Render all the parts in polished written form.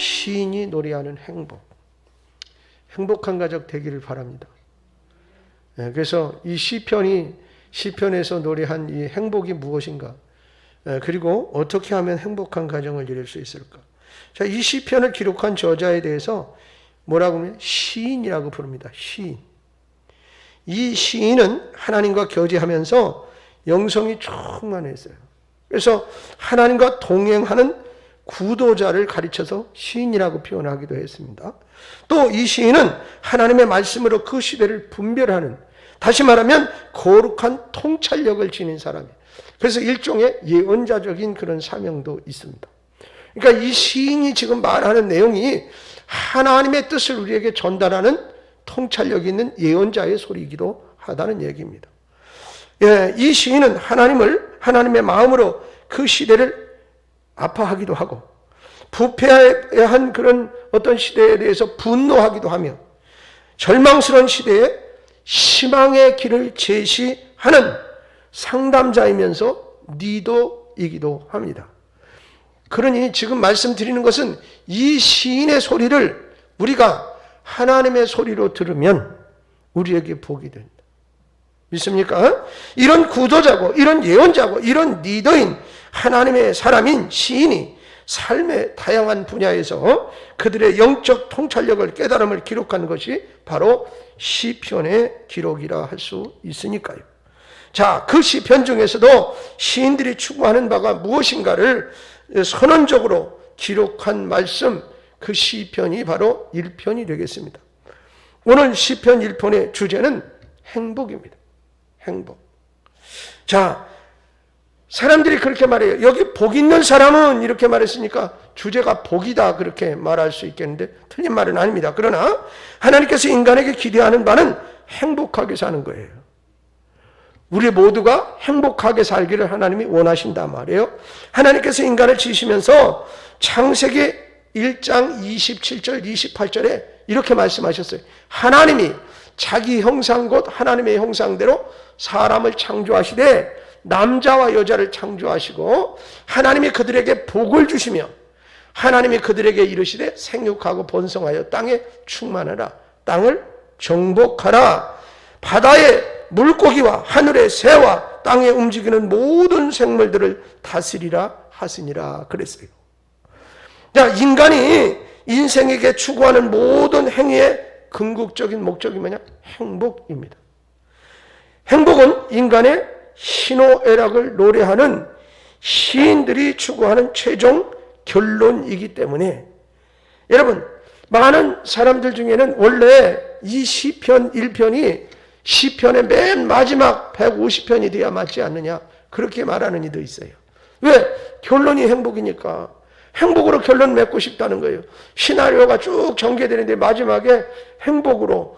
시인이 노래하는 행복. 행복한 가족 되기를 바랍니다. 그래서 이 시편에서 노래한 이 행복이 무엇인가? 그리고 어떻게 하면 행복한 가정을 이룰 수 있을까? 자, 이 시편을 기록한 저자에 대해서 뭐라고 하면 시인이라고 부릅니다. 시인. 이 시인은 하나님과 교제하면서 영성이 충만했어요. 그래서 하나님과 동행하는 구도자를 가르쳐서 시인이라고 표현하기도 했습니다. 또 이 시인은 하나님의 말씀으로 그 시대를 분별하는, 다시 말하면 거룩한 통찰력을 지닌 사람이에요. 그래서 일종의 예언자적인 그런 사명도 있습니다. 그러니까 이 시인이 지금 말하는 내용이 하나님의 뜻을 우리에게 전달하는 통찰력 있는 예언자의 소리이기도 하다는 얘기입니다. 이 시인은 하나님의 마음으로 그 시대를 아파하기도 하고 부패한 그런 어떤 시대에 대해서 분노하기도 하며 절망스러운 시대에 희망의 길을 제시하는 상담자이면서 리더이기도 합니다. 그러니 지금 말씀드리는 것은 이 시인의 소리를 우리가 하나님의 소리로 들으면 우리에게 복이 된다. 믿습니까? 이런 구도자고 이런 예언자고 이런 리더인 하나님의 사람인 시인이 삶의 다양한 분야에서 그들의 영적 통찰력을 깨달음을 기록한 것이 바로 시편의 기록이라 할 수 있으니까요. 자, 그 시편 중에서도 시인들이 추구하는 바가 무엇인가를 선언적으로 기록한 말씀, 그 시편이 바로 1편이 되겠습니다. 오늘 시편 1편의 주제는 행복입니다. 행복. 자, 사람들이 그렇게 말해요. 여기 복 있는 사람은 이렇게 말했으니까 주제가 복이다 그렇게 말할 수 있겠는데 틀린 말은 아닙니다. 그러나 하나님께서 인간에게 기대하는 바는 행복하게 사는 거예요. 우리 모두가 행복하게 살기를 하나님이 원하신단 말이에요. 하나님께서 인간을 지으시면서 창세기 1장 27절 28절에 이렇게 말씀하셨어요. 하나님이 자기 형상 곧 하나님의 형상대로 사람을 창조하시되 남자와 여자를 창조하시고 하나님이 그들에게 복을 주시며 하나님이 그들에게 이르시되 생육하고 번성하여 땅에 충만하라. 땅을 정복하라. 바다의 물고기와 하늘의 새와 땅에 움직이는 모든 생물들을 다스리라 하시니라 그랬어요. 자, 인간이 인생에게 추구하는 모든 행위의 궁극적인 목적이 뭐냐? 행복입니다. 행복은 인간의 희노애락을 노래하는 시인들이 추구하는 최종 결론이기 때문에 여러분, 많은 사람들 중에는 원래 이 시편 1편이 시편의 맨 마지막 150편이 돼야 맞지 않느냐 그렇게 말하는 이도 있어요. 왜? 결론이 행복이니까 행복으로 결론 맺고 싶다는 거예요. 시나리오가 쭉 전개되는데 마지막에 행복으로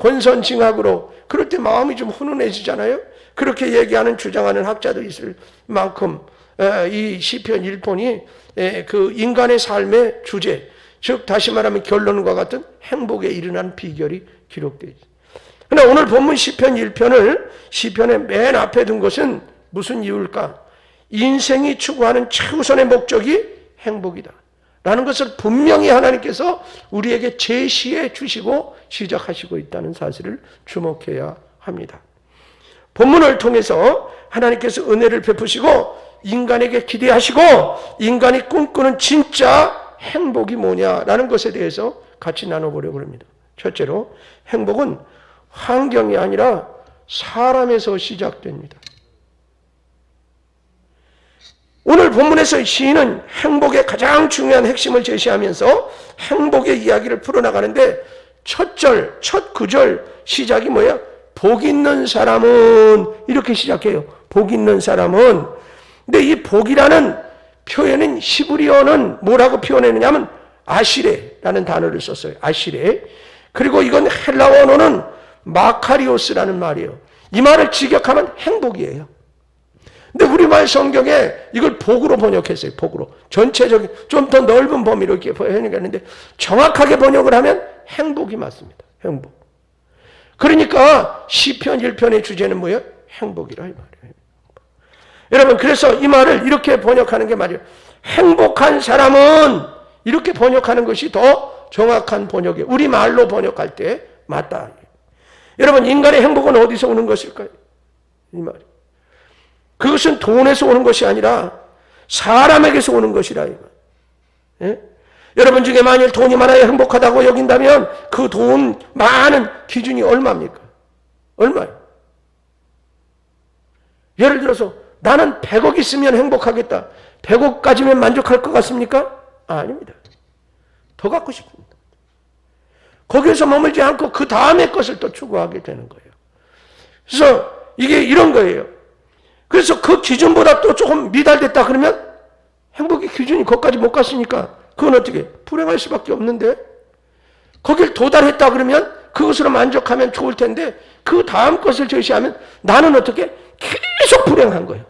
권선징악으로 그럴 때 마음이 좀 훈훈해지잖아요. 그렇게 얘기하는 주장하는 학자도 있을 만큼 이 시편 1편이 그 인간의 삶의 주제, 즉 다시 말하면 결론과 같은 행복에 이르는 비결이 기록되어 있습니다. 그러나 오늘 본문 시편 1편을 시편의 맨 앞에 둔 것은 무슨 이유일까? 인생이 추구하는 최우선의 목적이 행복이다 라는 것을 분명히 하나님께서 우리에게 제시해 주시고 시작하시고 있다는 사실을 주목해야 합니다. 본문을 통해서 하나님께서 은혜를 베푸시고 인간에게 기대하시고 인간이 꿈꾸는 진짜 행복이 뭐냐라는 것에 대해서 같이 나눠보려고 합니다. 첫째로 행복은 환경이 아니라 사람에서 시작됩니다. 오늘 본문에서 시인은 행복의 가장 중요한 핵심을 제시하면서 행복의 이야기를 풀어나가는데 첫 구절 시작이 뭐예요? 복 있는 사람은 이렇게 시작해요. 복 있는 사람은. 근데 이 복이라는 표현인 히브리어는 뭐라고 표현했느냐면 아시레라는 단어를 썼어요. 아시레. 그리고 이건 헬라어 언어는 마카리오스라는 말이에요. 이 말을 직역하면 행복이에요. 근데 우리말 성경에 이걸 복으로 번역했어요. 복으로. 전체적인 좀 더 넓은 범위로 이렇게 번역했는데 정확하게 번역을 하면 행복이 맞습니다. 행복. 그러니까 시편 1편의 주제는 뭐예요? 행복이라 이 말이에요. 여러분, 그래서 이 말을 이렇게 번역하는 게 말이에요. 행복한 사람은 이렇게 번역하는 것이 더 정확한 번역이에요. 우리말로 번역할 때 맞다. 여러분, 인간의 행복은 어디서 오는 것일까요? 이 말이. 그것은 돈에서 오는 것이 아니라 사람에게서 오는 것이라. 예? 여러분 중에 만일 돈이 많아야 행복하다고 여긴다면 그 돈 많은 기준이 얼마입니까? 얼마예요? 예를 들어서 나는 100억 있으면 행복하겠다. 100억 가지면 만족할 것 같습니까? 아닙니다. 더 갖고 싶습니다. 거기에서 머물지 않고 그 다음의 것을 또 추구하게 되는 거예요. 그래서 이게 이런 거예요. 그래서 그 기준보다 또 조금 미달됐다 그러면 행복의 기준이 거기까지 못 갔으니까 그건 어떻게? 불행할 수밖에 없는데 거길 도달했다 그러면 그것으로 만족하면 좋을 텐데 그 다음 것을 제시하면 나는 어떻게? 계속 불행한 거예요.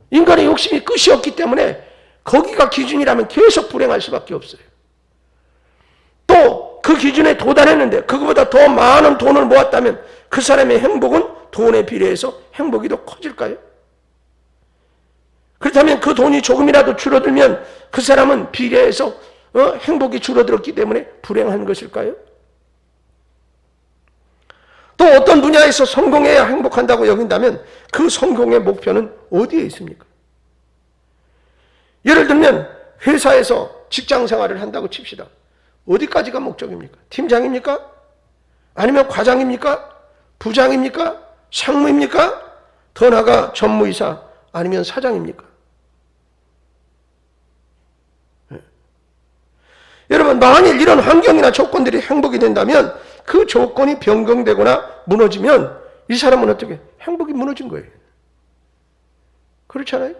인간의 욕심이 끝이 없기 때문에 거기가 기준이라면 계속 불행할 수밖에 없어요. 또 그 기준에 도달했는데 그거보다 더 많은 돈을 모았다면 그 사람의 행복은 돈에 비례해서 행복이 더 커질까요? 그렇다면 그 돈이 조금이라도 줄어들면 그 사람은 비례해서 행복이 줄어들었기 때문에 불행한 것일까요? 또 어떤 분야에서 성공해야 행복한다고 여긴다면 그 성공의 목표는 어디에 있습니까? 예를 들면 회사에서 직장 생활을 한다고 칩시다. 어디까지가 목적입니까? 팀장입니까? 아니면 과장입니까? 부장입니까? 상무입니까? 더 나아가 전무이사 아니면 사장입니까? 네. 여러분, 만일 이런 환경이나 조건들이 행복이 된다면 그 조건이 변경되거나 무너지면 이 사람은 어떻게? 행복이 무너진 거예요. 그렇잖아요?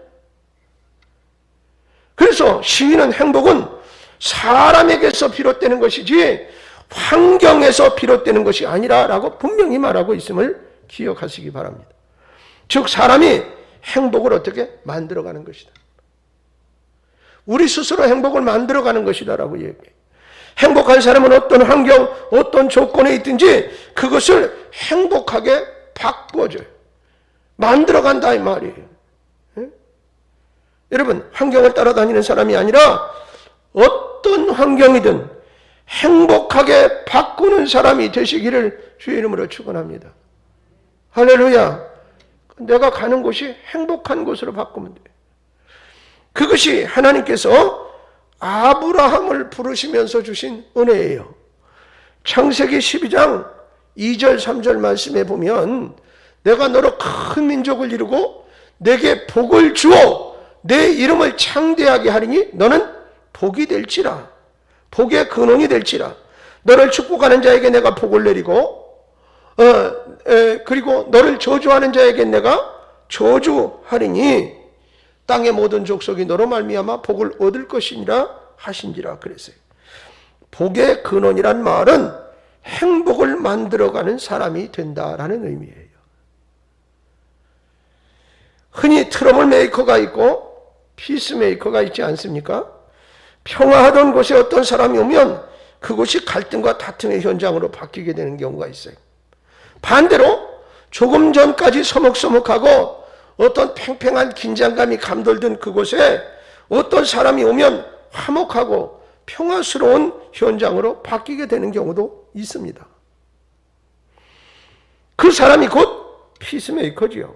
그래서 시인은 행복은 사람에게서 비롯되는 것이지 환경에서 비롯되는 것이 아니라라고 분명히 말하고 있음을 기억하시기 바랍니다. 즉 사람이 행복을 어떻게 만들어가는 것이다. 우리 스스로 행복을 만들어가는 것이다라고 얘기해요. 행복한 사람은 어떤 환경, 어떤 조건에 있든지 그것을 행복하게 바꿔줘요. 만들어간다 이 말이에요. 예? 여러분, 환경을 따라다니는 사람이 아니라 어떤 환경이든 행복하게 바꾸는 사람이 되시기를 주의 이름으로 축원합니다. 할렐루야. 내가 가는 곳이 행복한 곳으로 바꾸면 돼요. 그것이 하나님께서 아브라함을 부르시면서 주신 은혜예요. 창세기 12장 2절 3절 말씀에 보면 내가 너로 큰 민족을 이루고 내게 복을 주어 내 이름을 창대하게 하리니 너는 복이 될지라. 복의 근원이 될지라. 너를 축복하는 자에게 내가 복을 내리고 그리고 너를 저주하는 자에게 내가 저주하리니 땅의 모든 족속이 너로 말미암아 복을 얻을 것이니라 하신지라 그랬어요. 복의 근원이란 말은 행복을 만들어가는 사람이 된다라는 의미예요. 흔히 트러블 메이커가 있고 피스메이커가 있지 않습니까? 평화하던 곳에 어떤 사람이 오면 그곳이 갈등과 다툼의 현장으로 바뀌게 되는 경우가 있어요. 반대로 조금 전까지 서먹서먹하고 어떤 팽팽한 긴장감이 감돌던 그곳에 어떤 사람이 오면 화목하고 평화스러운 현장으로 바뀌게 되는 경우도 있습니다. 그 사람이 곧 피스메이커지요.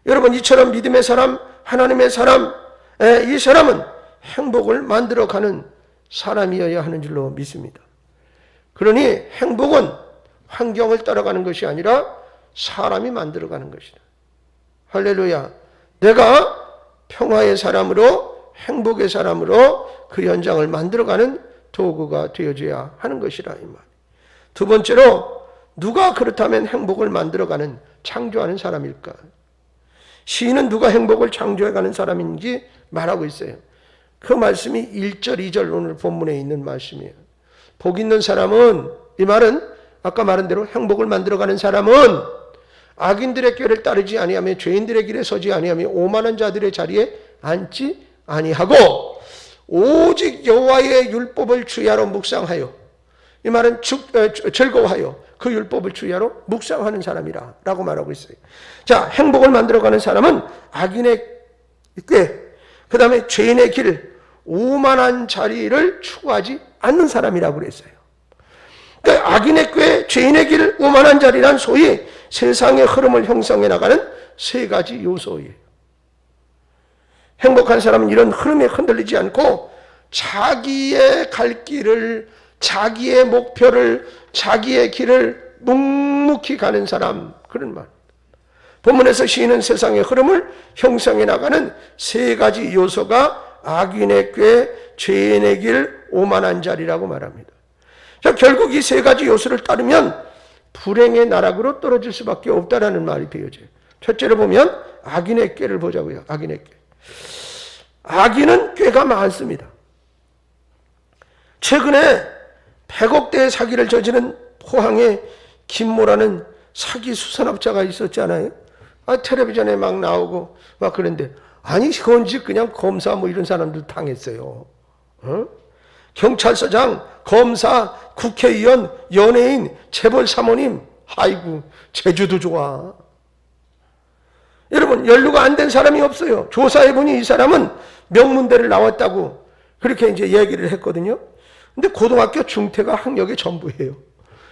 여러분, 이처럼 믿음의 사람, 하나님의 사람, 이 사람은 행복을 만들어가는 사람이어야 하는 줄로 믿습니다. 그러니 행복은 환경을 따라가는 것이 아니라 사람이 만들어가는 것이다. 할렐루야. 내가 평화의 사람으로 행복의 사람으로 그 현장을 만들어가는 도구가 되어줘야 하는 것이라 이 말. 두 번째로 누가 그렇다면 행복을 만들어가는 창조하는 사람일까? 시인은 누가 행복을 창조해가는 사람인지 말하고 있어요. 그 말씀이 1절, 2절 오늘 본문에 있는 말씀이에요. 복 있는 사람은, 이 말은 아까 말한 대로 행복을 만들어가는 사람은 악인들의 꾀를 따르지 아니하며 죄인들의 길에 서지 아니하며 오만한 자들의 자리에 앉지 아니하고 오직 여호와의 율법을 주야로 묵상하여, 이 말은 즐거워하여 그 율법을 주야로 묵상하는 사람이라 라고 말하고 있어요. 자, 행복을 만들어가는 사람은 악인의 꾀, 그 다음에 죄인의 길, 오만한 자리를 추구하지 않는 사람이라고 그랬어요. 그러니까 악인의 꾀, 죄인의 길, 오만한 자리란 소위 세상의 흐름을 형성해 나가는 세 가지 요소예요. 행복한 사람은 이런 흐름에 흔들리지 않고 자기의 갈 길을, 자기의 목표를, 자기의 길을 묵묵히 가는 사람, 그런 말. 본문에서 시인은 세상의 흐름을 형성해 나가는 세 가지 요소가 악인의 꾀, 죄인의 길, 오만한 자리라고 말합니다. 자, 결국 이 세 가지 요소를 따르면 불행의 나락으로 떨어질 수밖에 없다라는 말이 되어져요. 첫째로 보면 악인의 꾀를 보자고요. 악인의 꾀. 악인은 꾀가 많습니다. 최근에 100억대의 사기를 저지른 포항의 김모라는 사기 수산업자가 있었잖아요. 텔레비전에 막 나오고 막 그런데, 아니 그건 그냥 검사 뭐 이런 사람도 당했어요. 경찰서장, 검사, 국회의원, 연예인, 재벌 사모님, 아이고 제주도 좋아. 여러분, 연루가 안 된 사람이 없어요. 조사해보니 이 사람은 명문대를 나왔다고 그렇게 이제 얘기를 했거든요. 근데 고등학교 중퇴가 학력의 전부예요.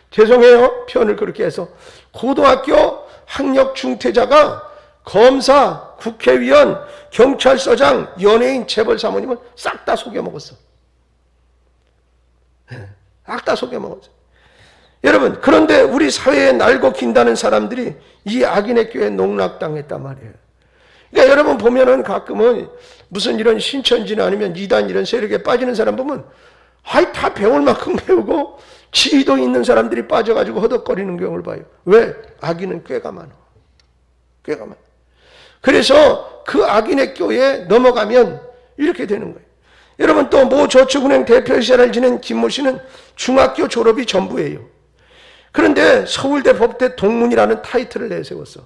죄송해요, 표현을 그렇게 해서. 고등학교 학력 중퇴자가 검사, 국회의원, 경찰서장, 연예인, 재벌 사모님을 싹 다 속여먹었어. 싹 다 속여먹었어. 여러분, 그런데 우리 사회에 날고 긴다는 사람들이 이 악인의 꾀에 농락당했단 말이에요. 그러니까 여러분 보면은 가끔은 무슨 이런 신천지나 아니면 이단 이런 세력에 빠지는 사람 보면 아이 다 배울 만큼 배우고 지위도 있는 사람들이 빠져가지고 허덕거리는 경우를 봐요. 왜? 악인은 꾀가 많아. 꾀가 많아. 그래서 그 악인의 꾀에 넘어가면 이렇게 되는 거예요. 여러분, 또 모 저축은행 대표이사를 지낸 김모 씨는 중학교 졸업이 전부예요. 그런데 서울대 법대 동문이라는 타이틀을 내세웠어.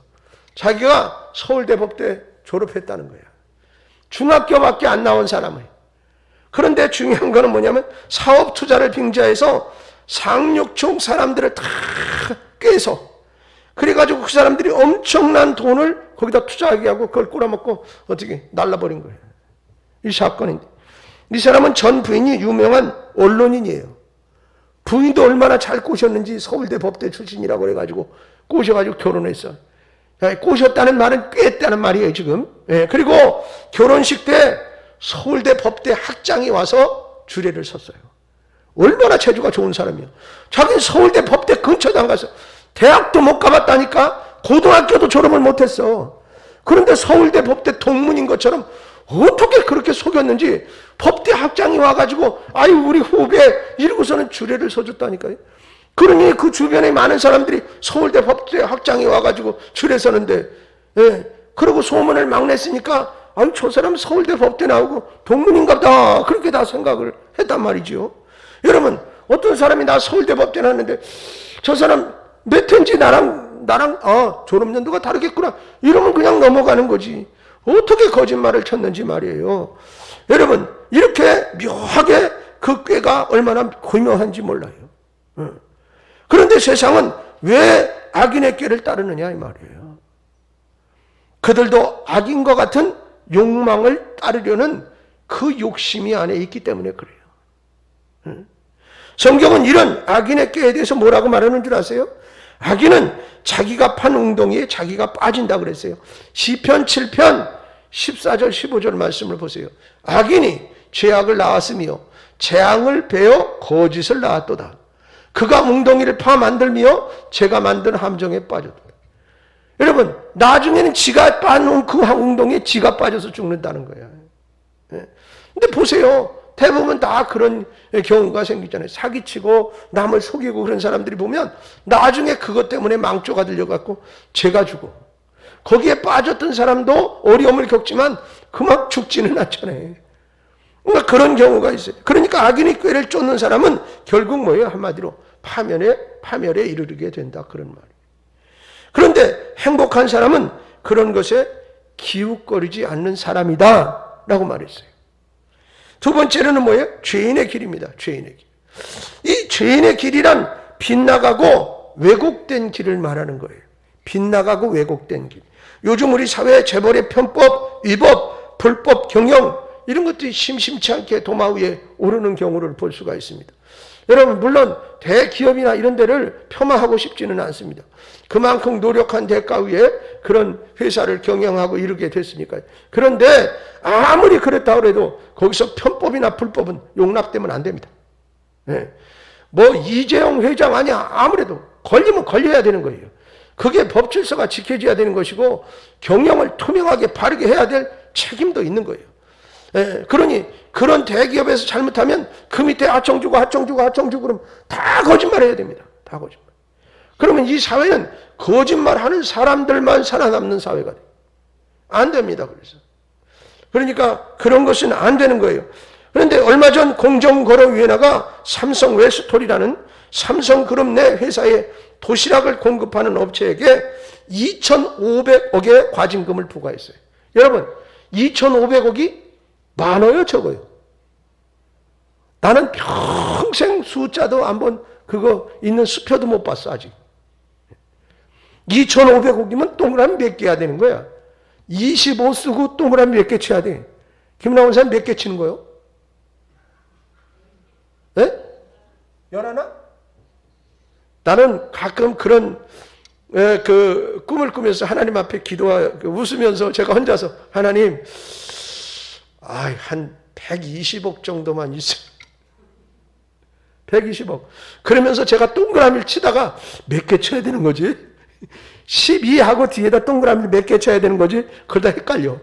자기가 서울대 법대 졸업했다는 거야. 중학교밖에 안 나온 사람을. 그런데 중요한 거는 뭐냐면 사업 투자를 빙자해서 상륙총 사람들을 다 꿰서, 그래가지고 그 사람들이 엄청난 돈을 거기다 투자하게 하고 그걸 꼬라먹고 어떻게 날라버린 거예요. 이 사건인데, 이 사람은 전 부인이 유명한 언론인이에요. 부인도 얼마나 잘 꼬셨는지 서울대 법대 출신이라고 해가지고 꼬셔가지고 결혼했어. 꼬셨다는 말은 꿰했다는 말이에요, 지금. 그리고 결혼식 때 서울대 법대 학장이 와서 주례를 섰어요. 얼마나 재주가 좋은 사람이야. 자기는 서울대 법대 근처도 안 가서 대학도 못 가봤다니까. 고등학교도 졸업을 못했어. 그런데 서울대 법대 동문인 것처럼 어떻게 그렇게 속였는지 법대 학장이 와가지고 아유 우리 후배 이러고서는 주례를 서줬다니까요. 그러니 그 주변에 많은 사람들이 서울대 법대 학장이 와가지고 주례 서는데, 그러고 소문을 막 냈으니까 아유 저 사람 서울대 법대 나오고 동문인갑다 그렇게 다 생각을 했단 말이죠. 여러분, 어떤 사람이 나 서울대 법대 나왔는데 저 사람 몇 회인지 나랑 졸업 연도가 다르겠구나 이러면 그냥 넘어가는 거지. 어떻게 거짓말을 쳤는지 말이에요. 여러분, 이렇게 묘하게 그 꾀가 얼마나 고명한지 몰라요. 그런데 세상은 왜 악인의 꾀를 따르느냐 이 말이에요. 그들도 악인과 같은 욕망을 따르려는 그 욕심이 안에 있기 때문에 그래요. 성경은 이런 악인의 꾀에 대해서 뭐라고 말하는 줄 아세요? 악인은 자기가 판 웅덩이에 자기가 빠진다 그랬어요. 시편 7편 14절 15절 말씀을 보세요. 악인이 죄악을 낳았으며 재앙을 베어 거짓을 낳았도다. 그가 웅덩이를 파 만들며 제가 만든 함정에 빠졌다. 여러분, 나중에는 지가 빠놓은 그 웅덩이에 지가 빠져서 죽는다는 거야. 근데 보세요. 대부분 다 그런 경우가 생기잖아요. 사기치고 남을 속이고 그런 사람들이 보면 나중에 그것 때문에 망조가 들려갖고 죄가 주고, 거기에 빠졌던 사람도 어려움을 겪지만 그만 죽지는 않잖아요. 그러니까 그런 경우가 있어요. 그러니까 악인의 꾀를 쫓는 사람은 결국 뭐예요? 한마디로 파멸에 이르게 된다, 그런 말이에요. 그런데 행복한 사람은 그런 것에 기웃거리지 않는 사람이다 라고 말했어요. 두 번째로는 뭐예요? 죄인의 길입니다. 죄인의 길. 이 죄인의 길이란 빗나가고 왜곡된 길을 말하는 거예요. 빗나가고 왜곡된 길. 요즘 우리 사회 재벌의 편법, 위법, 불법 경영, 이런 것들이 심심치 않게 도마 위에 오르는 경우를 볼 수가 있습니다. 여러분, 물론 대기업이나 이런 데를 폄하하고 싶지는 않습니다. 그만큼 노력한 대가 위에 그런 회사를 경영하고 이르게 됐으니까요. 그런데 아무리 그렇다고 해도 거기서 편법이나 불법은 용납되면 안 됩니다. 네. 뭐 이재용 회장 아니야, 아무래도 걸리면 걸려야 되는 거예요. 그게 법 질서가 지켜져야 되는 것이고 경영을 투명하게 바르게 해야 될 책임도 있는 거예요. 예, 그러니 그런 대기업에서 잘못하면 그 밑에 하청 주고 그러면 다 거짓말해야 됩니다. 다 거짓말. 그러면 이 사회는 거짓말하는 사람들만 살아남는 사회가 돼요. 안 됩니다. 그러니까 그런 것은 안 되는 거예요. 그런데 얼마 전 공정거래위원회가 삼성 웨스톨이라는 삼성그룹 내 회사에 도시락을 공급하는 업체에게 2,500억의 과징금을 부과했어요. 여러분, 2,500억이 많아요, 적어요? 나는 평생 숫자도 한번 그거 있는 수표도 못 봤어, 아직. 2,500억이면 동그라미 몇 개 해야 되는 거야? 25 쓰고 동그라미 몇 개 쳐야 돼? 김나온 사람 몇 개 치는 거요? 예? 11? 나는 가끔 그런 그 꿈을 꾸면서 하나님 앞에 기도하고 웃으면서 제가 혼자서 하나님, 한 120억 정도만 있어. 120억. 그러면서 제가 동그라미를 치다가 몇 개 쳐야 되는 거지? 12하고 뒤에다 동그라미를 몇 개 쳐야 되는 거지? 그러다 헷갈려.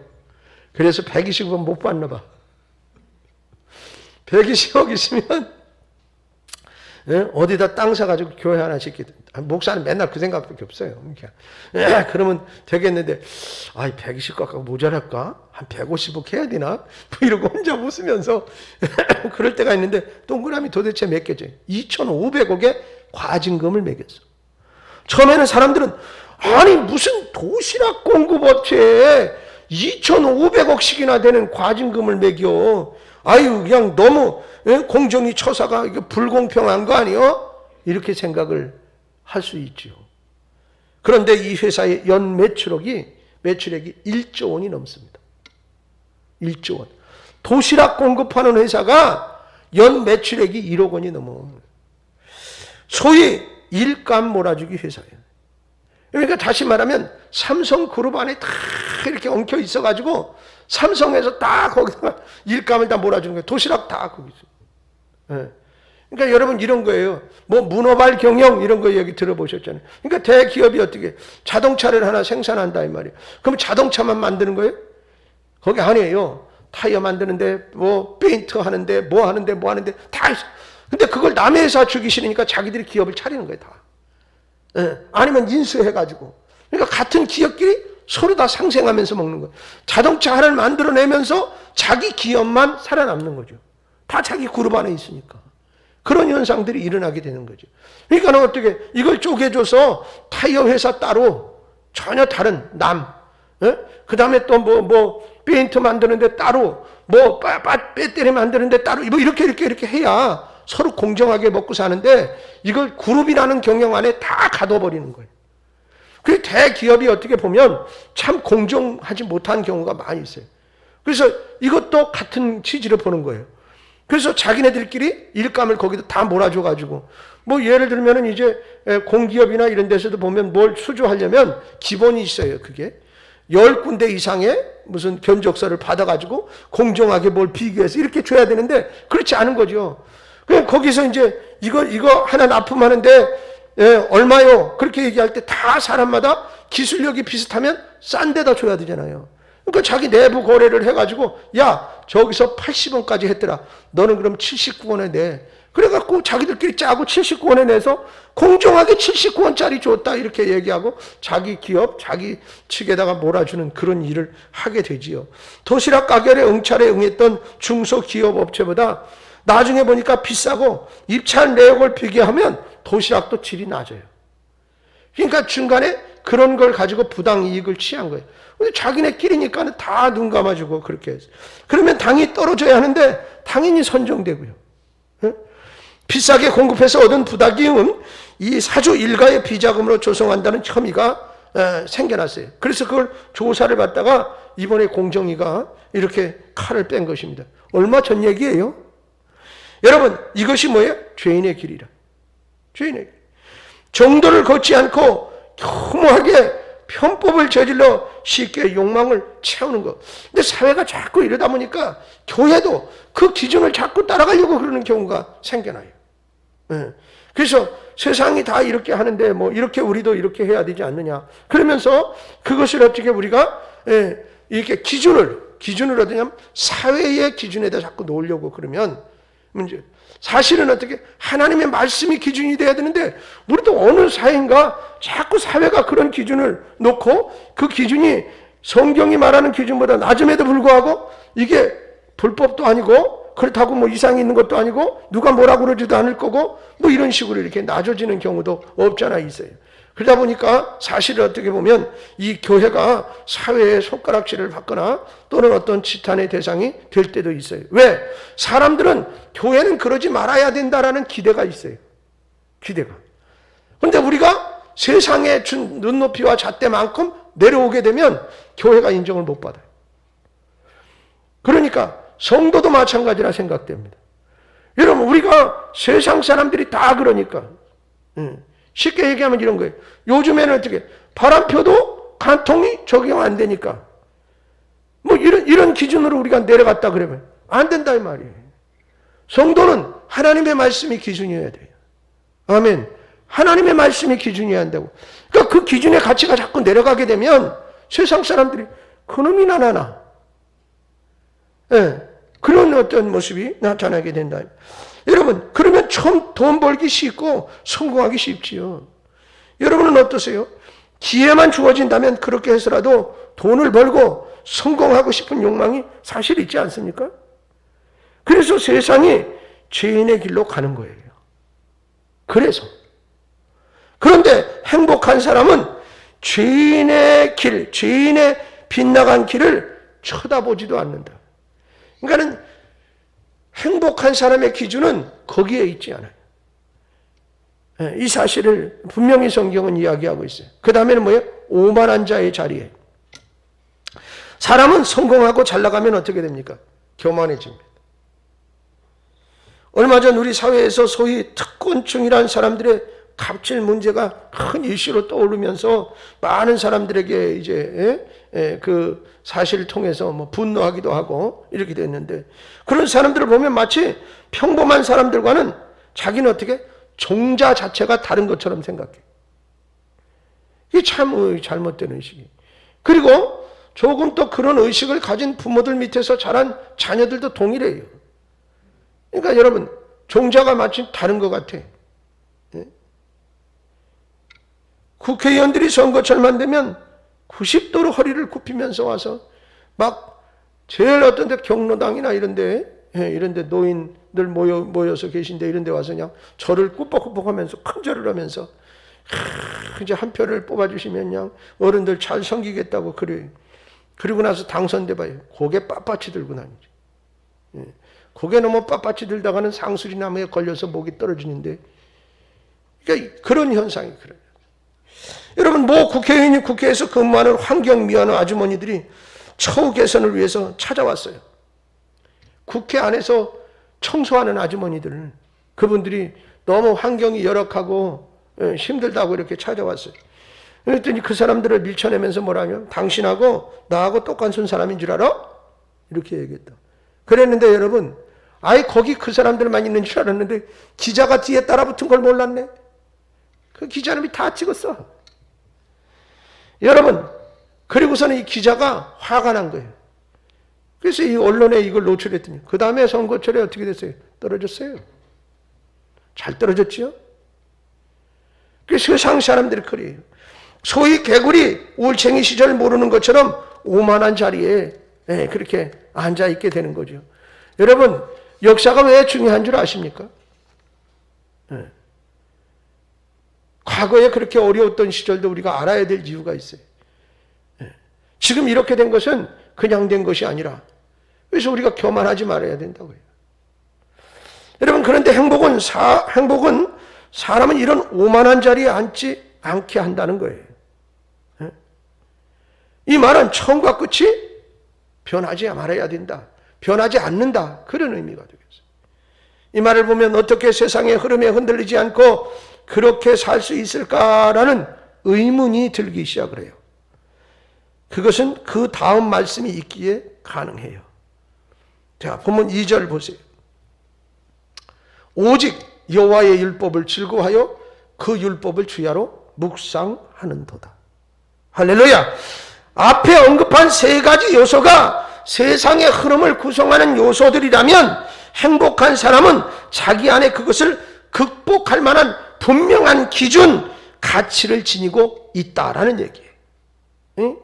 그래서 120억 못 받나 봐. 120억 있으면 어디다 땅 사가지고 교회 하나 짓기든. 목사는 맨날 그 생각밖에 없어요. 그러면 되겠는데, 120억 갖고 모자랄까? 한 150억 해야 되나? 뭐 이러고 혼자 웃으면서 그럴 때가 있는데, 동그라미 도대체 몇 개죠? 2,500억의 과징금을 매겼어. 처음에는 사람들은, 아니, 무슨 도시락 공급업체에 2,500억씩이나 되는 과징금을 매겨. 그냥 너무 공정위 처사가 불공평한 거 아니요? 이렇게 생각을 할 수 있죠. 그런데 이 회사의 연 매출액이 1조 원이 넘습니다. 1조 원. 도시락 공급하는 회사가 연 매출액이 1억 원이 넘어. 소위 일감 몰아주기 회사예요. 그러니까 다시 말하면 삼성그룹 안에 다 이렇게 엉켜 있어가지고 삼성에서 다 거기다가 일감을 다 몰아주는 거예요. 도시락 다 거기서. 예. 그러니까 여러분 이런 거예요. 뭐 문어발 경영 이런 거 얘기 들어보셨잖아요. 그러니까 대기업이 어떻게 자동차를 하나 생산한다 이 말이에요. 그럼 자동차만 만드는 거예요? 거기 아니에요. 타이어 만드는데 뭐 페인트 하는데 뭐 하는데 다 있어. 근데 그걸 남의 회사 주기 싫으니까 자기들이 기업을 차리는 거예요, 다. 예. 아니면 인수해가지고. 그러니까 같은 기업끼리 서로 다 상생하면서 먹는 거예요. 자동차 하나를 만들어내면서 자기 기업만 살아남는 거죠. 다 자기 그룹 안에 있으니까. 그런 현상들이 일어나게 되는 거죠. 그러니까 어떻게 이걸 쪼개줘서 타이어 회사 따로 전혀 다른 그 다음에 또 뭐 페인트 만드는데 따로 뭐 배터리 만드는데 따로 뭐 이렇게 해야 서로 공정하게 먹고 사는데 이걸 그룹이라는 경영 안에 다 가둬버리는 거예요. 그 대기업이 어떻게 보면 참 공정하지 못한 경우가 많이 있어요. 그래서 이것도 같은 취지로 보는 거예요. 그래서 자기네들끼리 일감을 거기다 다 몰아줘가지고 뭐 예를 들면은 이제 공기업이나 이런 데서도 보면 뭘 수주하려면 기본이 있어요. 그게 10군데 이상의 무슨 견적서를 받아가지고 공정하게 뭘 비교해서 이렇게 줘야 되는데 그렇지 않은 거죠. 그냥 거기서 이제 이거 하나 납품하는데 얼마요? 그렇게 얘기할 때 다 사람마다 기술력이 비슷하면 싼 데다 줘야 되잖아요. 그러니까 자기 내부 거래를 해가지고 야 저기서 80원까지 했더라. 너는 그럼 79원에 내. 그래갖고 자기들끼리 짜고 79원에 내서 공정하게 79원짜리 줬다 이렇게 얘기하고 자기 기업, 자기 측에다가 몰아주는 그런 일을 하게 되지요. 도시락 가격에 응찰에 응했던 중소기업 업체보다 나중에 보니까 비싸고 입찰 내역을 비교하면 도시락도 질이 낮아요. 그러니까 중간에 그런 걸 가지고 부당이익을 취한 거예요. 근데 자기네끼리니까 다 눈 감아주고 그렇게 해서. 그러면 당이 떨어져야 하는데 당연히 선정되고요. 비싸게 공급해서 얻은 부당이익은 이 사주 일가의 비자금으로 조성한다는 혐의가 생겨났어요. 그래서 그걸 조사를 받다가 이번에 공정위가 이렇게 칼을 뺀 것입니다. 얼마 전 얘기예요? 여러분, 이것이 뭐예요? 죄인의 길이라. 죄인의 길. 정도를 걷지 않고 교묘하게 편법을 저질러 쉽게 욕망을 채우는 것. 근데 사회가 자꾸 이러다 보니까 교회도 그 기준을 자꾸 따라가려고 그러는 경우가 생겨나요. 그래서 세상이 다 이렇게 하는데 뭐 이렇게 우리도 이렇게 해야 되지 않느냐. 그러면서 그것을 어떻게 우리가 이렇게 기준을 어떠냐면 사회의 기준에다 자꾸 놓으려고 그러면 문제. 사실은 어떻게 하나님의 말씀이 기준이 돼야 되는데 우리도 어느 사회인가 자꾸 사회가 그런 기준을 놓고 그 기준이 성경이 말하는 기준보다 낮음에도 불구하고 이게 불법도 아니고 그렇다고 뭐 이상이 있는 것도 아니고 누가 뭐라 그러지도 않을 거고 뭐 이런 식으로 이렇게 낮아지는 경우도 없잖아 있어요. 그러다 보니까 사실은 어떻게 보면 이 교회가 사회의 손가락질을 받거나 또는 어떤 지탄의 대상이 될 때도 있어요. 왜? 사람들은 교회는 그러지 말아야 된다라는 기대가 있어요. 기대가. 그런데 우리가 세상의 준 눈높이와 잣대만큼 내려오게 되면 교회가 인정을 못 받아요. 그러니까 성도도 마찬가지라 생각됩니다. 여러분, 우리가 세상 사람들이 다 그러니까 쉽게 얘기하면 이런 거예요. 요즘에는 어떻게 바람펴도 간통이 적용 안 되니까 뭐 이런 기준으로 우리가 내려갔다 그러면 안 된다 이 말이에요. 성도는 하나님의 말씀이 기준이어야 돼요. 아멘. 하나님의 말씀이 기준이어야 한다고. 그러니까 그 기준의 가치가 자꾸 내려가게 되면 세상 사람들이 그놈이나 나나 그런 어떤 모습이 나타나게 된다. 여러분, 그러면 처음 돈 벌기 쉽고 성공하기 쉽지요. 여러분은 어떠세요? 기회만 주어진다면 그렇게 해서라도 돈을 벌고 성공하고 싶은 욕망이 사실 있지 않습니까? 그래서 세상이 죄인의 길로 가는 거예요. 그래서. 그런데 행복한 사람은 죄인의 길, 죄인의 빗나간 길을 쳐다보지도 않는다. 그러니까는 행복한 사람의 기준은 거기에 있지 않아요. 이 사실을 분명히 성경은 이야기하고 있어요. 그 다음에는 뭐예요? 오만한 자의 자리에. 사람은 성공하고 잘 나가면 어떻게 됩니까? 교만해집니다. 얼마 전 우리 사회에서 소위 특권층이라는 사람들의 갑질 문제가 큰 이슈로 떠오르면서 많은 사람들에게 이제 그 사실을 통해서 뭐 분노하기도 하고 이렇게 됐는데, 그런 사람들을 보면 마치 평범한 사람들과는 자기는 어떻게 종자 자체가 다른 것처럼 생각해. 이게 참 잘못된 의식이에요. 그리고 조금 또 그런 의식을 가진 부모들 밑에서 자란 자녀들도 동일해요. 그러니까 여러분, 종자가 마치 다른 것 같아. 국회의원들이 선거철만 되면 90도로 허리를 굽히면서 와서 막 제일 어떤 데 경로당이나 이런데 노인들 모여서 계신데 이런데 와서 그냥 절을 꾸벅꾸벅 하면서 큰 절을 하면서 이제 한 표를 뽑아주시면 그냥 어른들 잘 섬기겠다고 그래요. 그리고 나서 당선돼 봐요. 고개 빳빳이 들고 다니죠. 고개 너무 빳빳이 들다가는 상수리 나무에 걸려서 목이 떨어지는데, 그러니까 그런 현상이 그래요. 여러분, 뭐 국회의원이 국회에서 근무하는 환경미화원 아주머니들이 처우 개선을 위해서 찾아왔어요. 국회 안에서 청소하는 아주머니들, 그분들이 너무 환경이 열악하고 힘들다고 이렇게 찾아왔어요. 그랬더니 그 사람들을 밀쳐내면서 뭐라냐면 당신하고 나하고 똑같은 사람인 줄 알아? 이렇게 얘기했다. 그랬는데 여러분, 아예 거기 그 사람들만 있는 줄 알았는데 기자가 뒤에 따라붙은 걸 몰랐네. 그 기자님이 다 찍었어. 여러분, 그리고서는 이 기자가 화가 난 거예요. 그래서 이 언론에 이걸 노출했더니 그 다음에 선거철에 어떻게 됐어요? 떨어졌어요. 잘 떨어졌지요? 그 세상 사람들이 그래요. 소위 개구리 올챙이 시절 모르는 것처럼 오만한 자리에 그렇게 앉아있게 되는 거죠. 여러분, 역사가 왜 중요한 줄 아십니까? 과거에 그렇게 어려웠던 시절도 우리가 알아야 될 이유가 있어요. 지금 이렇게 된 것은 그냥 된 것이 아니라, 그래서 우리가 교만하지 말아야 된다고요. 여러분, 그런데 행복은 사람은 이런 오만한 자리에 앉지 않게 한다는 거예요. 이 말은 처음과 끝이 변하지 말아야 된다. 변하지 않는다. 그런 의미가 되겠어요. 이 말을 보면 어떻게 세상의 흐름에 흔들리지 않고 그렇게 살 수 있을까라는 의문이 들기 시작을 해요. 그것은 그 다음 말씀이 있기에 가능해요. 자, 본문 2절 보세요. 오직 여호와의 율법을 즐거워하여 그 율법을 주야로 묵상하는도다. 할렐루야. 앞에 언급한 세 가지 요소가 세상의 흐름을 구성하는 요소들이라면 행복한 사람은 자기 안에 그것을 극복할 만한 분명한 기준, 가치를 지니고 있다라는 얘기예요. 응?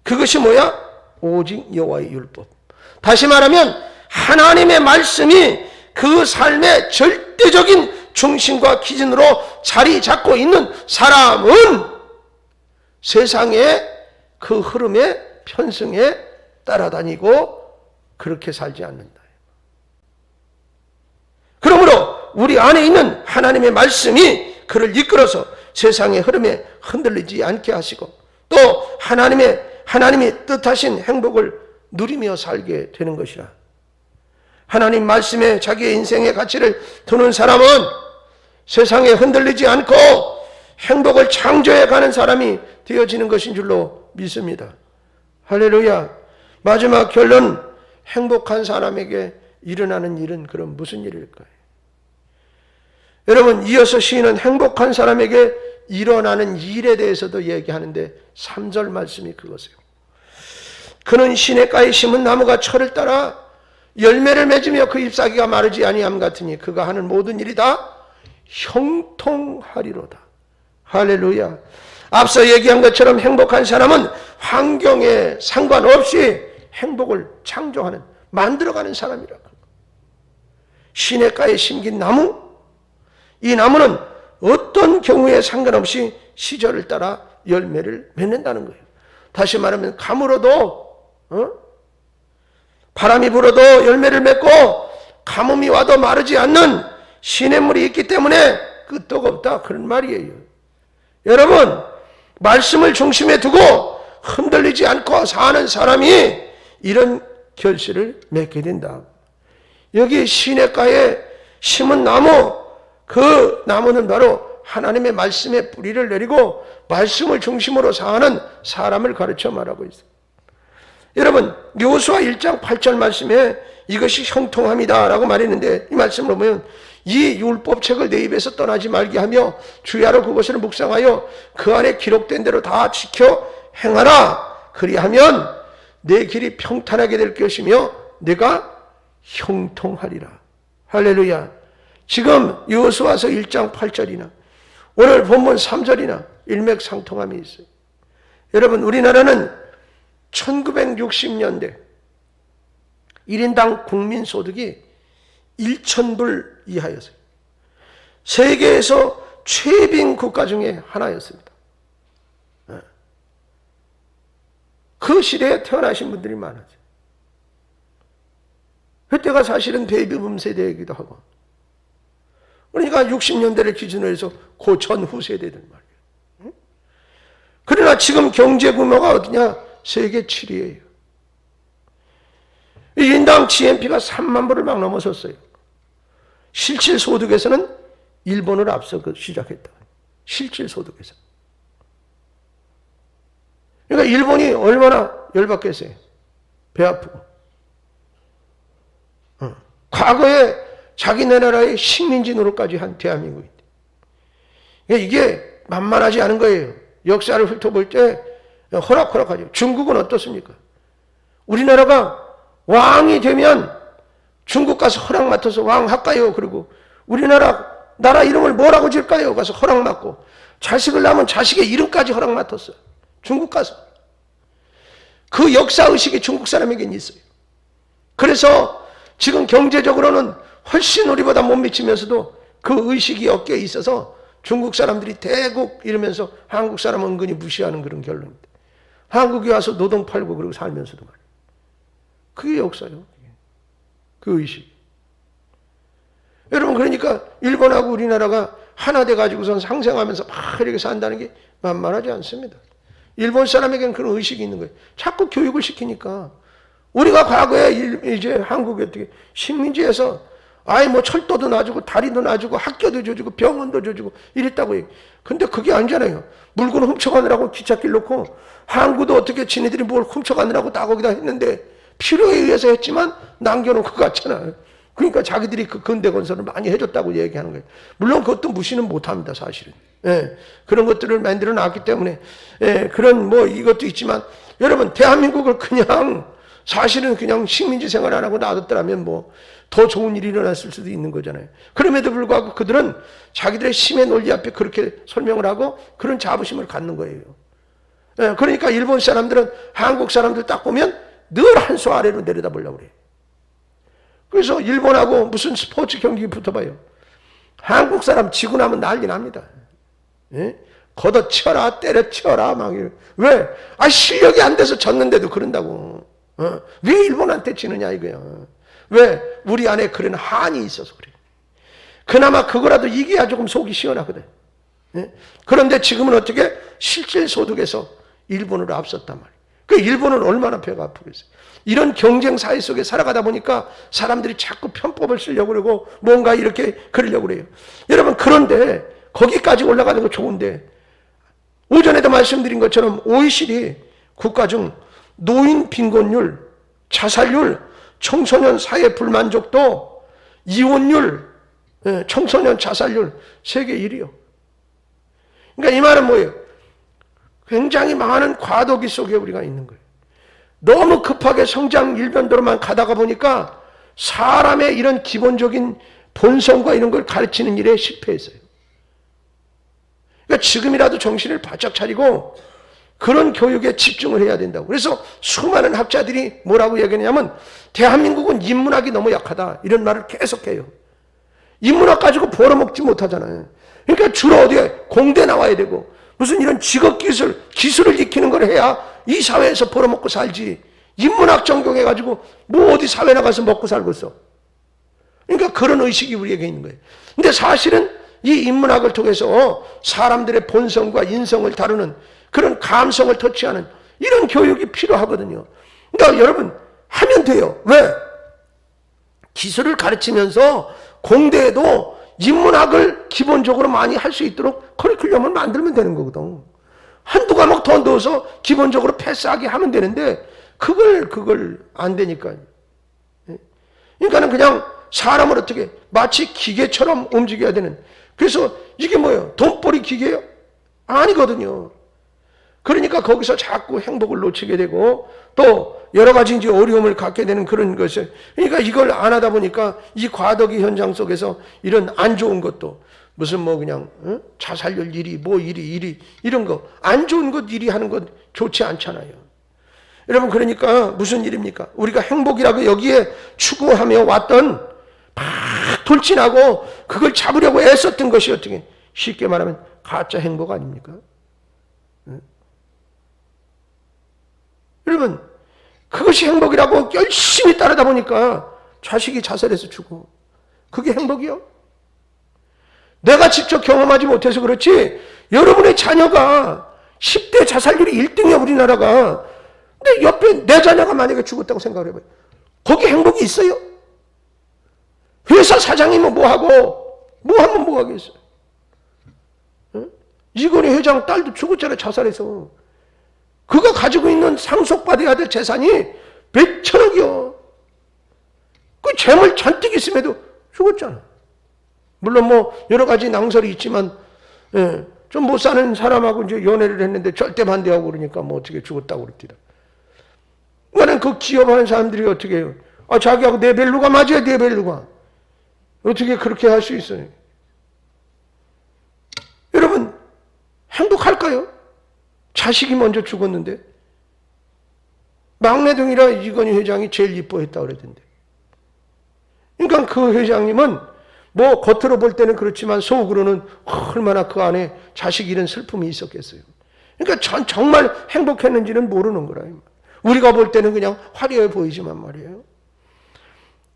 그것이 뭐야? 오직 여호와의 율법. 다시 말하면 하나님의 말씀이 그 삶의 절대적인 중심과 기준으로 자리 잡고 있는 사람은 세상의 그 흐름에 편승에 따라다니고 그렇게 살지 않는다. 그러므로 우리 안에 있는 하나님의 말씀이 그를 이끌어서 세상의 흐름에 흔들리지 않게 하시고 또 하나님이 뜻하신 행복을 누리며 살게 되는 것이라. 하나님 말씀에 자기의 인생의 가치를 두는 사람은 세상에 흔들리지 않고 행복을 창조해 가는 사람이 되어지는 것인 줄로 믿습니다. 할렐루야. 마지막 결론, 행복한 사람에게 일어나는 일은 그럼 무슨 일일까요? 여러분, 이어서 시인은 행복한 사람에게 일어나는 일에 대해서도 얘기하는데 3절 말씀이 그것이에요. 그는 시냇가에 심은 나무가 철을 따라 열매를 맺으며 그 잎사귀가 마르지 아니함 같으니 그가 하는 모든 일이 다 형통하리로다. 할렐루야. 앞서 얘기한 것처럼 행복한 사람은 환경에 상관없이 행복을 창조하는, 만들어가는 사람이라고. 시냇가에 심긴 나무, 이 나무는 어떤 경우에 상관없이 시절을 따라 열매를 맺는다는 거예요. 다시 말하면 가물어도 바람이 불어도 열매를 맺고 가뭄이 와도 마르지 않는 시냇물이 있기 때문에 끄떡 없다, 그런 말이에요. 여러분, 말씀을 중심에 두고 흔들리지 않고 사는 사람이 이런 결실을 맺게 된다. 여기 시냇가에 심은 나무, 그 나무는 바로 하나님의 말씀에 뿌리를 내리고 말씀을 중심으로 사는 사람을 가르쳐 말하고 있어요. 여러분, 여호수아 1장 8절 말씀에 이것이 형통함이다 라고 말했는데, 이 말씀을 보면 이 율법책을 내 입에서 떠나지 말게 하며 주야로 그것을 묵상하여 그 안에 기록된 대로 다 지켜 행하라. 그리하면 내 길이 평탄하게 될 것이며 내가 형통하리라. 할렐루야. 지금 여호수아서 1장 8절이나 오늘 본문 3절이나 일맥상통함이 있어요. 여러분, 우리나라는 1960년대 1인당 국민소득이 1,000불 이하였어요. 세계에서 최빈 국가 중에 하나였습니다. 그 시대에 태어나신 분들이 많았어요. 그때가 사실은 베이비붐 세대이기도 하고, 그러니까 60년대를 기준으로 해서 그 전후 세대들 말이에요. 그러나 지금 경제 규모가 어디냐? 세계 7위예요. 1인당 GNP가 3만 불을 막 넘어섰어요. 실질 소득에서는 일본을 앞서 시작했다. 실질 소득에서. 그러니까 일본이 얼마나 열받겠어요. 배 아프고. 과거에 자기네 나라의 식민지 노릇까지 한 대한민국인데, 이게 만만하지 않은 거예요. 역사를 훑어볼 때 호락호락하죠. 중국은 어떻습니까? 우리나라가 왕이 되면 중국 가서 허락 맡아서 왕 할까요? 그러고 우리나라 이름을 뭐라고 질까요? 가서 허락 맡고, 자식을 낳으면 자식의 이름까지 허락 맡았어요. 중국 가서. 그 역사의식이 중국 사람에게는 있어요. 그래서 지금 경제적으로는 훨씬 우리보다 못 미치면서도 그 의식이 어깨에 있어서 중국 사람들이 대국 이러면서 한국 사람 은근히 무시하는 그런 결론입니다. 한국에 와서 노동 팔고 그러고 살면서도 말이에요. 그게 역사예요. 그 의식. 여러분, 그러니까 일본하고 우리나라가 하나 돼가지고선 상생하면서 막 이렇게 산다는 게 만만하지 않습니다. 일본 사람에게는 그런 의식이 있는 거예요. 자꾸 교육을 시키니까 우리가 과거에 이제 한국에 어떻게 식민지에서 아예 뭐 철도도 놔주고 다리도 놔주고 학교도 줘주고 병원도 줘주고 이랬다고 얘기. 근데 그게 아니잖아요. 물건 훔쳐가느라고 기찻길 놓고 항구도 어떻게 지네들이 뭘 훔쳐가느라고 다 거기다 했는데 필요에 의해서 했지만 남겨놓고 갔잖아요. 그러니까 자기들이 그 근대 건설을 많이 해줬다고 얘기하는 거예요. 물론 그것도 무시는 못합니다, 사실은. 예, 그런 것들을 만들어 놨기 때문에 그런 뭐 이것도 있지만 여러분 대한민국을 그냥 사실은 그냥 식민지 생활 안 하고 놔뒀더라면 뭐 더 좋은 일이 일어났을 수도 있는 거잖아요. 그럼에도 불구하고 그들은 자기들의 심의 논리 앞에 그렇게 설명을 하고 그런 자부심을 갖는 거예요. 예, 그러니까 일본 사람들은 한국 사람들 딱 보면 늘 한 수 아래로 내려다보려고 그래요. 그래서 일본하고 무슨 스포츠 경기 붙어봐요. 한국 사람 지고 나면 난리 납니다. 예? 걷어치워라 때려치워라 막 왜? 실력이 안 돼서 졌는데도 그런다고. 왜 일본한테 지느냐 이거야. 왜? 우리 안에 그런 한이 있어서 그래. 그나마 그거라도 이겨야 조금 속이 시원하거든. 예? 그런데 지금은 어떻게? 실질 소득에서 일본으로 앞섰단 말이에요. 그 일본은 얼마나 배가 아프겠어요. 이런 경쟁 사회 속에 살아가다 보니까 사람들이 자꾸 편법을 쓰려고 그러고 뭔가 이렇게 그러려고 그래요. 여러분 그런데 거기까지 올라가는 거 좋은데 오전에도 말씀드린 것처럼 OECD 국가 중 노인 빈곤율, 자살률, 청소년 사회 불만족도, 이혼율, 청소년 자살률 세계 1위요. 그러니까 이 말은 뭐예요? 굉장히 많은 과도기 속에 우리가 있는 거예요. 너무 급하게 성장 일변도로만 가다가 보니까 사람의 이런 기본적인 본성과 이런 걸 가르치는 일에 실패했어요. 그러니까 지금이라도 정신을 바짝 차리고 그런 교육에 집중을 해야 된다고. 그래서 수많은 학자들이 뭐라고 얘기하냐면 대한민국은 인문학이 너무 약하다 이런 말을 계속해요. 인문학 가지고 벌어먹지 못하잖아요. 그러니까 주로 어디에 공대 나와야 되고 무슨 이런 기술을 익히는 걸 해야 이 사회에서 벌어먹고 살지. 인문학 전공해가지고 뭐 어디 사회 나가서 먹고 살고 있어. 그러니까 그런 의식이 우리에게 있는 거예요. 근데 사실은 이 인문학을 통해서 사람들의 본성과 인성을 다루는 그런 감성을 터치하는 이런 교육이 필요하거든요. 그러니까 여러분 하면 돼요. 왜? 기술을 가르치면서 공대에도 인문학을 기본적으로 많이 할 수 있도록 커리큘럼을 만들면 되는 거거든. 한두 과목 더 넣어서 기본적으로 패스하게 하면 되는데 그걸 안 되니까. 그러니까는 그냥 사람을 어떻게 마치 기계처럼 움직여야 되는. 그래서 이게 뭐예요? 돈벌이 기계예요? 아니거든요. 그러니까 거기서 자꾸 행복을 놓치게 되고 또 여러 가지 이제 어려움을 갖게 되는 그런 것을. 그러니까 이걸 안 하다 보니까 이 과도기 현장 속에서 이런 안 좋은 것도 무슨 뭐 그냥 자살률 1위 뭐 1위 이런 거 안 좋은 것 1위 하는 것 좋지 않잖아요. 여러분 그러니까 무슨 일입니까? 우리가 행복이라고 여기에 추구하며 왔던 막 돌진하고 그걸 잡으려고 애썼던 것이 어떻게 쉽게 말하면 가짜 행복 아닙니까? 여러분 그것이 행복이라고 열심히 따르다 보니까 자식이 자살해서 죽어. 그게 행복이요? 내가 직접 경험하지 못해서 그렇지 여러분의 자녀가 10대 자살률이 1등이야 우리나라가. 근데 옆에 내 자녀가 만약에 죽었다고 생각을 해봐요. 거기 행복이 있어요? 회사 사장이면 뭐하고 뭐 하면 뭐하겠어요? 이건희 회장 딸도 죽었잖아요. 자살해서. 그가 가지고 있는 상속받아야 될 재산이 몇 천억이요. 그 재물 잔뜩 있음에도 죽었잖아. 물론 뭐 여러 가지 낭설이 있지만 좀 못 사는 사람하고 이제 연애를 했는데 절대 반대하고 그러니까 뭐 어떻게 죽었다고 그럽니다. 그러니까 그 기업하는 사람들이 어떻게 해요? 자기하고 내 밸류가 맞아야 내 밸류가. 어떻게 그렇게 할 수 있어요? 여러분 행복할까요? 자식이 먼저 죽었는데 막내동이라 이건희 회장이 제일 이뻐했다고 그러던데. 그러니까 그 회장님은 뭐 겉으로 볼 때는 그렇지만 속으로는 얼마나 그 안에 자식 잃은 슬픔이 있었겠어요. 그러니까 정말 행복했는지는 모르는 거라. 우리가 볼 때는 그냥 화려해 보이지만 말이에요.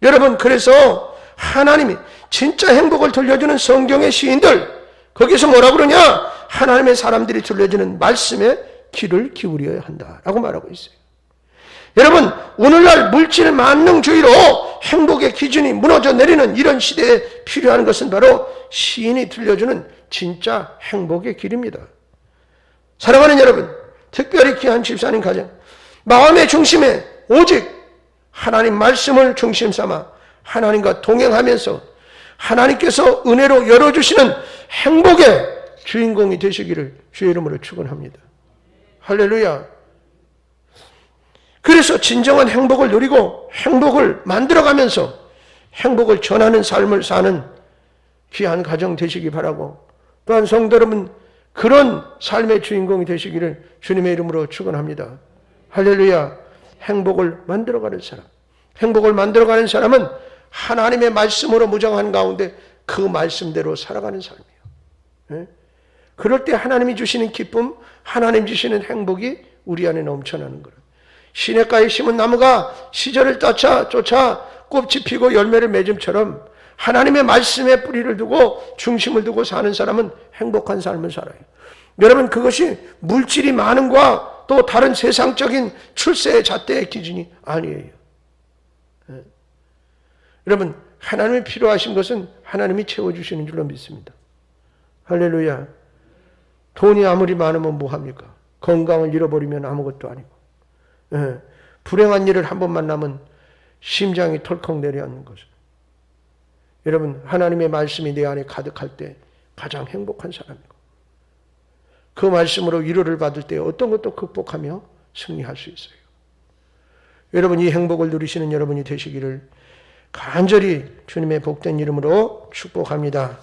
여러분 그래서 하나님이 진짜 행복을 들려주는 성경의 시인들 거기서 뭐라 그러냐? 하나님의 사람들이 들려주는 말씀에 귀를 기울여야 한다라고 말하고 있어요. 여러분, 오늘날 물질 만능주의로 행복의 기준이 무너져 내리는 이런 시대에 필요한 것은 바로 시인이 들려주는 진짜 행복의 길입니다. 사랑하는 여러분, 특별히 귀한 집사님 가정, 마음의 중심에 오직 하나님 말씀을 중심 삼아 하나님과 동행하면서 하나님께서 은혜로 열어주시는 행복의 주인공이 되시기를 주의 이름으로 축원합니다. 할렐루야. 그래서 진정한 행복을 누리고 행복을 만들어가면서 행복을 전하는 삶을 사는 귀한 가정 되시기 바라고, 또한 성도 여러분 그런 삶의 주인공이 되시기를 주님의 이름으로 축원합니다. 할렐루야. 행복을 만들어가는 사람, 행복을 만들어가는 사람은 하나님의 말씀으로 무장한 가운데 그 말씀대로 살아가는 삶이에요. 그럴 때 하나님이 주시는 기쁨, 하나님 주시는 행복이 우리 안에 넘쳐나는 거예요. 시냇가에 심은 나무가 시절을 쫓아 꽃이 피고 열매를 맺음처럼 하나님의 말씀에 뿌리를 두고 중심을 두고 사는 사람은 행복한 삶을 살아요. 여러분, 그것이 물질이 많음과 또 다른 세상적인 출세의 잣대의 기준이 아니에요. 여러분, 하나님이 필요하신 것은 하나님이 채워주시는 줄로 믿습니다. 할렐루야. 돈이 아무리 많으면 뭐합니까? 건강을 잃어버리면 아무것도 아니고, 불행한 일을 한 번 만나면 심장이 털컥 내려앉는 것을. 여러분, 하나님의 말씀이 내 안에 가득할 때 가장 행복한 사람이고, 그 말씀으로 위로를 받을 때 어떤 것도 극복하며 승리할 수 있어요. 여러분, 이 행복을 누리시는 여러분이 되시기를 간절히 주님의 복된 이름으로 축복합니다.